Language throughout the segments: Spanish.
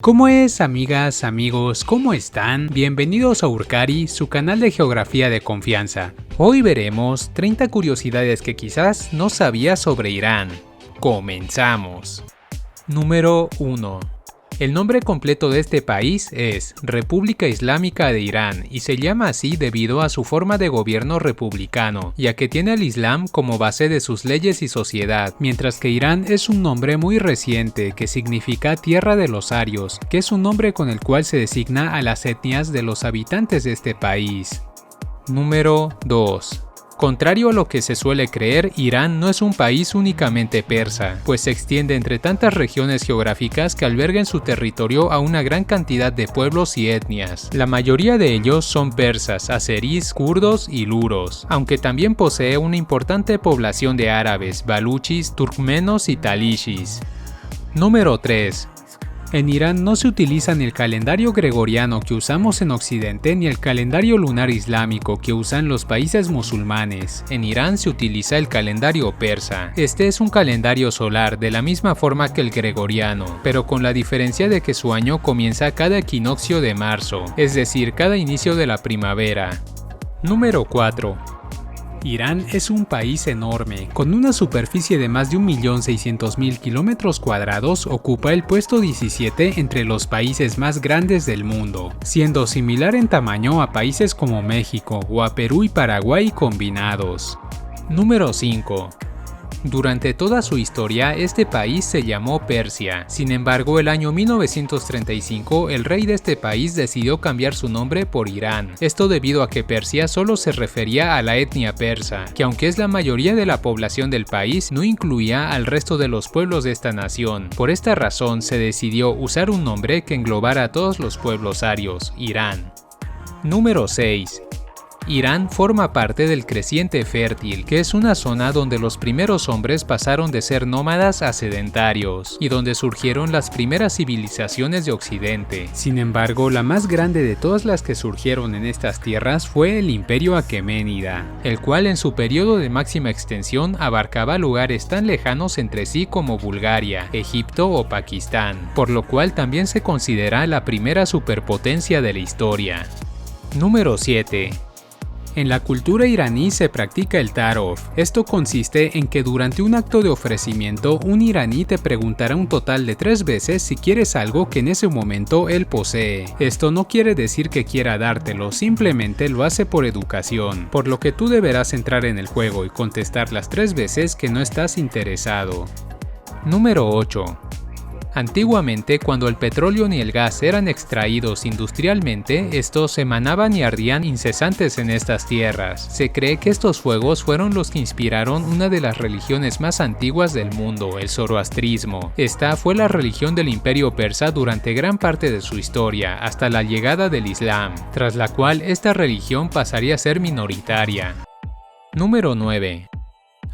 ¿Cómo es, amigas, amigos? ¿Cómo están? Bienvenidos a Urkari, su canal de geografía de confianza. Hoy veremos 30 curiosidades que quizás no sabías sobre Irán. ¡Comenzamos! Número 1. El nombre completo de este país es República Islámica de Irán y se llama así debido a su forma de gobierno republicano, ya que tiene al Islam como base de sus leyes y sociedad, mientras que Irán es un nombre muy reciente que significa Tierra de los Arios, que es un nombre con el cual se designa a las etnias de los habitantes de este país. Número 2. Contrario a lo que se suele creer, Irán no es un país únicamente persa, pues se extiende entre tantas regiones geográficas que alberga en su territorio a una gran cantidad de pueblos y etnias. La mayoría de ellos son persas, azeríes, kurdos y luros, aunque también posee una importante población de árabes, baluchis, turkmenos y talishis. Número 3. En Irán no se utiliza ni el calendario gregoriano que usamos en Occidente ni el calendario lunar islámico que usan los países musulmanes. En Irán se utiliza el calendario persa. Este es un calendario solar de la misma forma que el gregoriano, pero con la diferencia de que su año comienza cada equinoccio de marzo, es decir, cada inicio de la primavera. Número 4. Irán es un país enorme, con una superficie de más de 1.600.000 km², ocupa el puesto 17 entre los países más grandes del mundo, siendo similar en tamaño a países como México o a Perú y Paraguay combinados. Número 5. Durante toda su historia, este país se llamó Persia. Sin embargo, el año 1935, el rey de este país decidió cambiar su nombre por Irán. Esto debido a que Persia solo se refería a la etnia persa, que aunque es la mayoría de la población del país, no incluía al resto de los pueblos de esta nación. Por esta razón, se decidió usar un nombre que englobara a todos los pueblos arios, Irán. Número 6. Irán forma parte del Creciente Fértil, que es una zona donde los primeros hombres pasaron de ser nómadas a sedentarios, y donde surgieron las primeras civilizaciones de Occidente. Sin embargo, la más grande de todas las que surgieron en estas tierras fue el Imperio Aqueménida, el cual en su periodo de máxima extensión abarcaba lugares tan lejanos entre sí como Bulgaria, Egipto o Pakistán, por lo cual también se considera la primera superpotencia de la historia. Número 7. En la cultura iraní se practica el tarof. Esto consiste en que durante un acto de ofrecimiento, un iraní te preguntará un total de 3 veces si quieres algo que en ese momento él posee. Esto no quiere decir que quiera dártelo, simplemente lo hace por educación, por lo que tú deberás entrar en el juego y contestar las 3 veces que no estás interesado. Número 8. Antiguamente, cuando el petróleo ni el gas eran extraídos industrialmente, estos emanaban y ardían incesantes en estas tierras. Se cree que estos fuegos fueron los que inspiraron una de las religiones más antiguas del mundo, el zoroastrismo. Esta fue la religión del Imperio Persa durante gran parte de su historia, hasta la llegada del Islam, tras la cual esta religión pasaría a ser minoritaria. Número 9.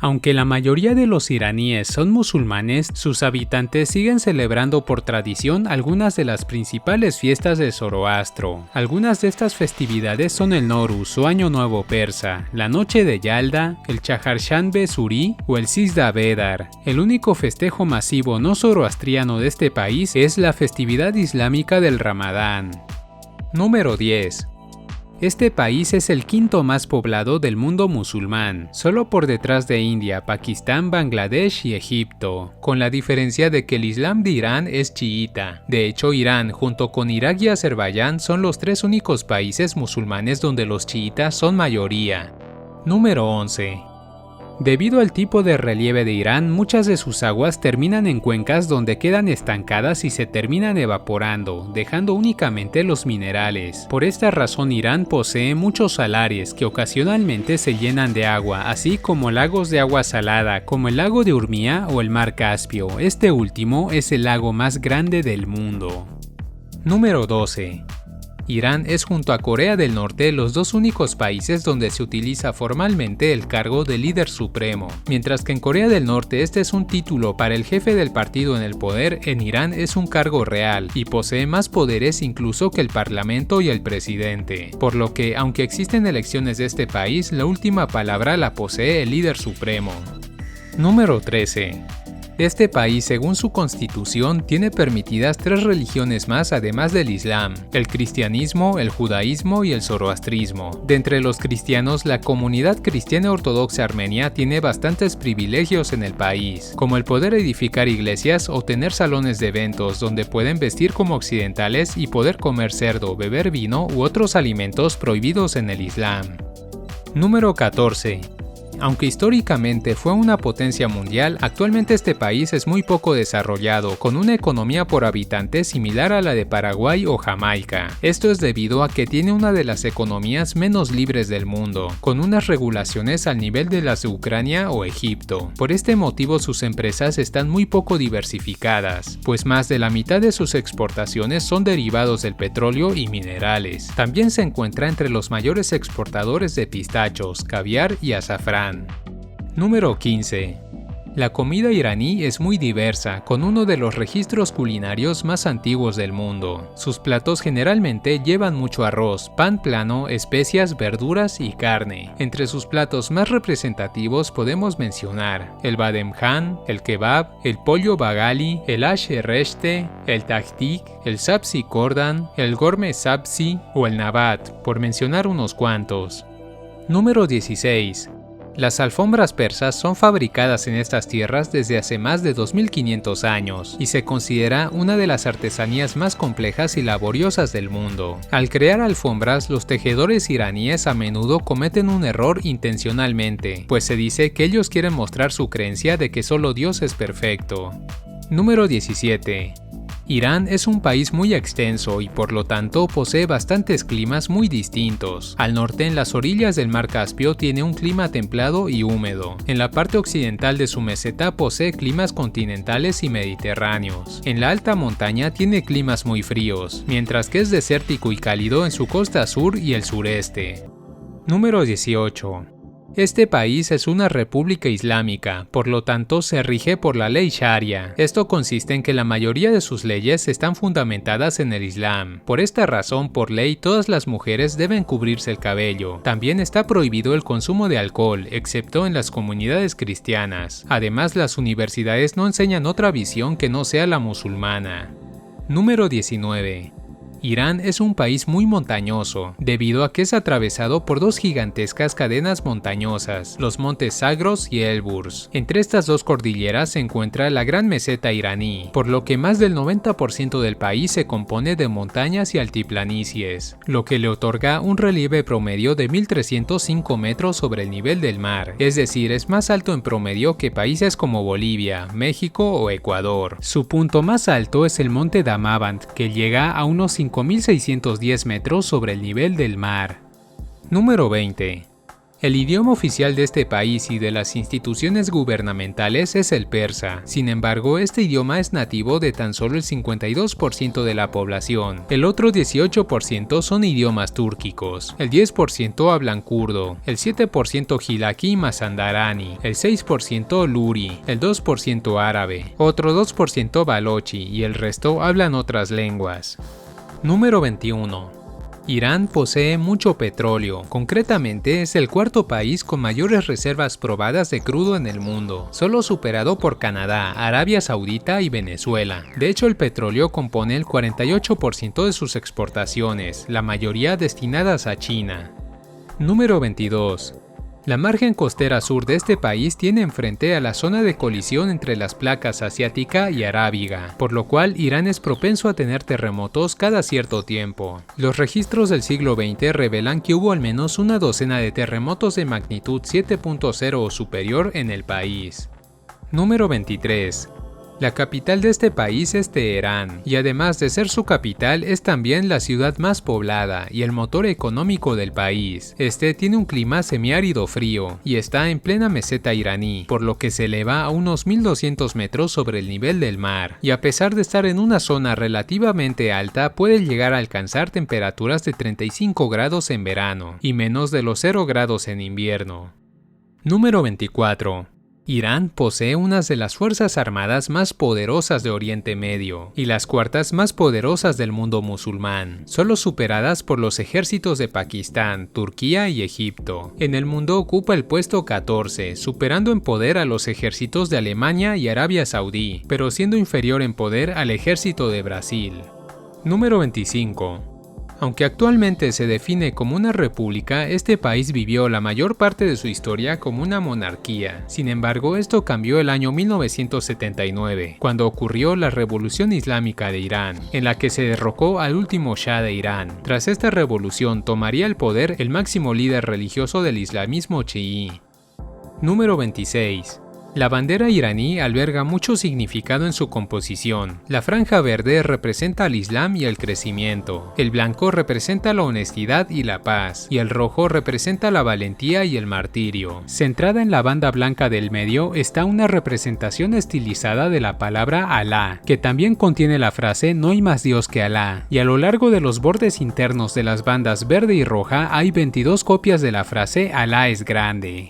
Aunque la mayoría de los iraníes son musulmanes, sus habitantes siguen celebrando por tradición algunas de las principales fiestas de Zoroastro. Algunas de estas festividades son el Nowruz o Año Nuevo Persa, la Noche de Yalda, el Chaharshanbe Suri o el Sizda Bedar. El único festejo masivo no zoroastriano de este país es la festividad islámica del Ramadán. Número 10. Este país es el quinto más poblado del mundo musulmán, solo por detrás de India, Pakistán, Bangladesh y Egipto, con la diferencia de que el Islam de Irán es chiita. De hecho, Irán, junto con Irak y Azerbaiyán, son los 3 únicos países musulmanes donde los chiitas son mayoría. Número 11. Debido al tipo de relieve de Irán, muchas de sus aguas terminan en cuencas donde quedan estancadas y se terminan evaporando, dejando únicamente los minerales. Por esta razón, Irán posee muchos salares que ocasionalmente se llenan de agua, así como lagos de agua salada, como el lago de Urmia o el mar Caspio. Este último es el lago más grande del mundo. Número 12. Irán es junto a Corea del Norte los 2 únicos países donde se utiliza formalmente el cargo de líder supremo. Mientras que en Corea del Norte este es un título para el jefe del partido en el poder, en Irán es un cargo real y posee más poderes incluso que el parlamento y el presidente. Por lo que, aunque existen elecciones de este país, la última palabra la posee el líder supremo. Número 13. Este país, según su constitución, tiene permitidas 3 religiones más además del Islam: el cristianismo, el judaísmo y el zoroastrismo. De entre los cristianos, la comunidad cristiana ortodoxa armenia tiene bastantes privilegios en el país, como el poder edificar iglesias o tener salones de eventos donde pueden vestir como occidentales y poder comer cerdo, beber vino u otros alimentos prohibidos en el Islam. Número 14. Aunque históricamente fue una potencia mundial, actualmente este país es muy poco desarrollado, con una economía por habitante similar a la de Paraguay o Jamaica. Esto es debido a que tiene una de las economías menos libres del mundo, con unas regulaciones al nivel de las de Ucrania o Egipto. Por este motivo sus empresas están muy poco diversificadas, pues más de la mitad de sus exportaciones son derivados del petróleo y minerales. También se encuentra entre los mayores exportadores de pistachos, caviar y azafrán. Número 15. La comida iraní es muy diversa, con uno de los registros culinarios más antiguos del mundo. Sus platos generalmente llevan mucho arroz, pan plano, especias, verduras y carne. Entre sus platos más representativos podemos mencionar el bademjan, el kebab, el pollo bagali, el ash reshte, el tahdig, el sabzi kordan, el gorme sabzi o el nabat, por mencionar unos cuantos. Número 16. Las alfombras persas son fabricadas en estas tierras desde hace más de 2500 años y se considera una de las artesanías más complejas y laboriosas del mundo. Al crear alfombras, los tejedores iraníes a menudo cometen un error intencionalmente, pues se dice que ellos quieren mostrar su creencia de que solo Dios es perfecto. Número 17. Irán es un país muy extenso y por lo tanto posee bastantes climas muy distintos. Al norte, en las orillas del mar Caspio, tiene un clima templado y húmedo. En la parte occidental de su meseta posee climas continentales y mediterráneos. En la alta montaña tiene climas muy fríos, mientras que es desértico y cálido en su costa sur y el sureste. Número 18. Este país es una república islámica, por lo tanto se rige por la ley Sharia. Esto consiste en que la mayoría de sus leyes están fundamentadas en el Islam. Por esta razón, por ley, todas las mujeres deben cubrirse el cabello. También está prohibido el consumo de alcohol, excepto en las comunidades cristianas. Además, las universidades no enseñan otra visión que no sea la musulmana. Número 19. Irán es un país muy montañoso, debido a que es atravesado por 2 gigantescas cadenas montañosas, los montes Zagros y Elburz. Entre estas 2 cordilleras se encuentra la Gran Meseta iraní, por lo que más del 90% del país se compone de montañas y altiplanicies, lo que le otorga un relieve promedio de 1305 metros sobre el nivel del mar, es decir, es más alto en promedio que países como Bolivia, México o Ecuador. Su punto más alto es el monte Damavand, que llega a unos 5.610 metros sobre el nivel del mar. Número 20. El idioma oficial de este país y de las instituciones gubernamentales es el persa. Sin embargo, este idioma es nativo de tan solo el 52% de la población. El otro 18% son idiomas túrquicos. El 10% hablan kurdo, el 7% gilaki y mazandarani, el 6% luri, el 2% árabe, otro 2% balochi y el resto hablan otras lenguas. Número 21. Irán posee mucho petróleo, concretamente es el 4º país con mayores reservas probadas de crudo en el mundo, solo superado por Canadá, Arabia Saudita y Venezuela. De hecho, el petróleo compone el 48% de sus exportaciones, la mayoría destinadas a China. Número 22. La margen costera sur de este país tiene enfrente a la zona de colisión entre las placas asiática y arábiga, por lo cual Irán es propenso a tener terremotos cada cierto tiempo. Los registros del siglo XX revelan que hubo al menos una docena de terremotos de magnitud 7.0 o superior en el país. Número 23. La capital de este país es Teherán, y además de ser su capital es también la ciudad más poblada y el motor económico del país. Este tiene un clima semiárido frío y está en plena meseta iraní, por lo que se eleva a unos 1200 metros sobre el nivel del mar, y a pesar de estar en una zona relativamente alta puede llegar a alcanzar temperaturas de 35 grados en verano y menos de los 0 grados en invierno. Número 24. Irán posee unas de las fuerzas armadas más poderosas de Oriente Medio y las cuartas más poderosas del mundo musulmán, solo superadas por los ejércitos de Pakistán, Turquía y Egipto. En el mundo ocupa el puesto 14, superando en poder a los ejércitos de Alemania y Arabia Saudí, pero siendo inferior en poder al ejército de Brasil. Número 25. Aunque actualmente se define como una república, este país vivió la mayor parte de su historia como una monarquía. Sin embargo, esto cambió el año 1979, cuando ocurrió la Revolución Islámica de Irán, en la que se derrocó al último Shah de Irán. Tras esta revolución, tomaría el poder el máximo líder religioso del islamismo chií. Número 26. La bandera iraní alberga mucho significado en su composición. La franja verde representa al Islam y el crecimiento, el blanco representa la honestidad y la paz, y el rojo representa la valentía y el martirio. Centrada en la banda blanca del medio está una representación estilizada de la palabra Alá, que también contiene la frase "No hay más Dios que Alá", y a lo largo de los bordes internos de las bandas verde y roja hay 22 copias de la frase "Alá es grande".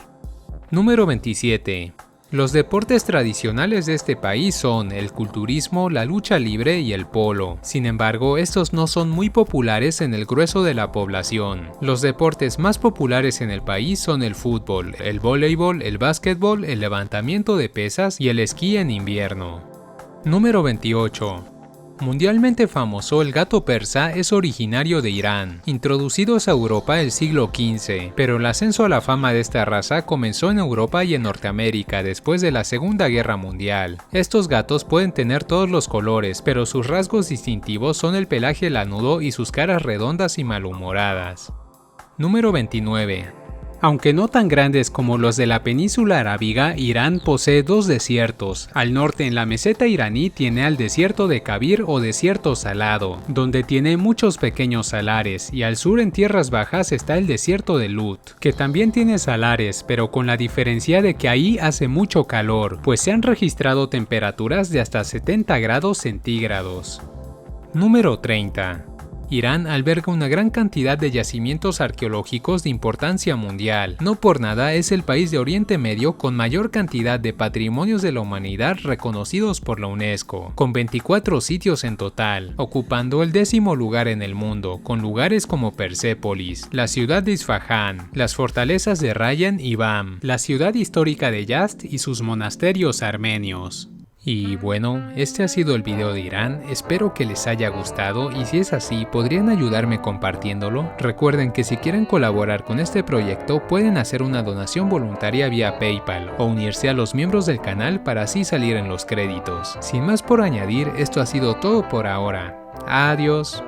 Número 27. Los deportes tradicionales de este país son el culturismo, la lucha libre y el polo. Sin embargo, estos no son muy populares en el grueso de la población. Los deportes más populares en el país son el fútbol, el voleibol, el básquetbol, el levantamiento de pesas y el esquí en invierno. Número 28. Mundialmente famoso, el gato persa es originario de Irán, introducidos a Europa el siglo XV, pero el ascenso a la fama de esta raza comenzó en Europa y en Norteamérica después de la Segunda Guerra Mundial. Estos gatos pueden tener todos los colores, pero sus rasgos distintivos son el pelaje lanudo y sus caras redondas y malhumoradas. Número 29. Aunque no tan grandes como los de la península arábiga, Irán posee dos desiertos. Al norte, en la meseta iraní, tiene al desierto de Kabir o desierto salado, donde tiene muchos pequeños salares, y al sur, en tierras bajas, está el desierto de Lut, que también tiene salares, pero con la diferencia de que ahí hace mucho calor, pues se han registrado temperaturas de hasta 70 grados centígrados. Número 30. Irán alberga una gran cantidad de yacimientos arqueológicos de importancia mundial. No por nada es el país de Oriente Medio con mayor cantidad de patrimonios de la humanidad reconocidos por la UNESCO, con 24 sitios en total, ocupando el 10º lugar en el mundo, con lugares como Persépolis, la ciudad de Isfahán, las fortalezas de Rayan y Bam, la ciudad histórica de Yazd y sus monasterios armenios. Y bueno, este ha sido el video de Irán, espero que les haya gustado y si es así, ¿podrían ayudarme compartiéndolo? Recuerden que si quieren colaborar con este proyecto pueden hacer una donación voluntaria vía PayPal o unirse a los miembros del canal para así salir en los créditos. Sin más por añadir, esto ha sido todo por ahora. Adiós.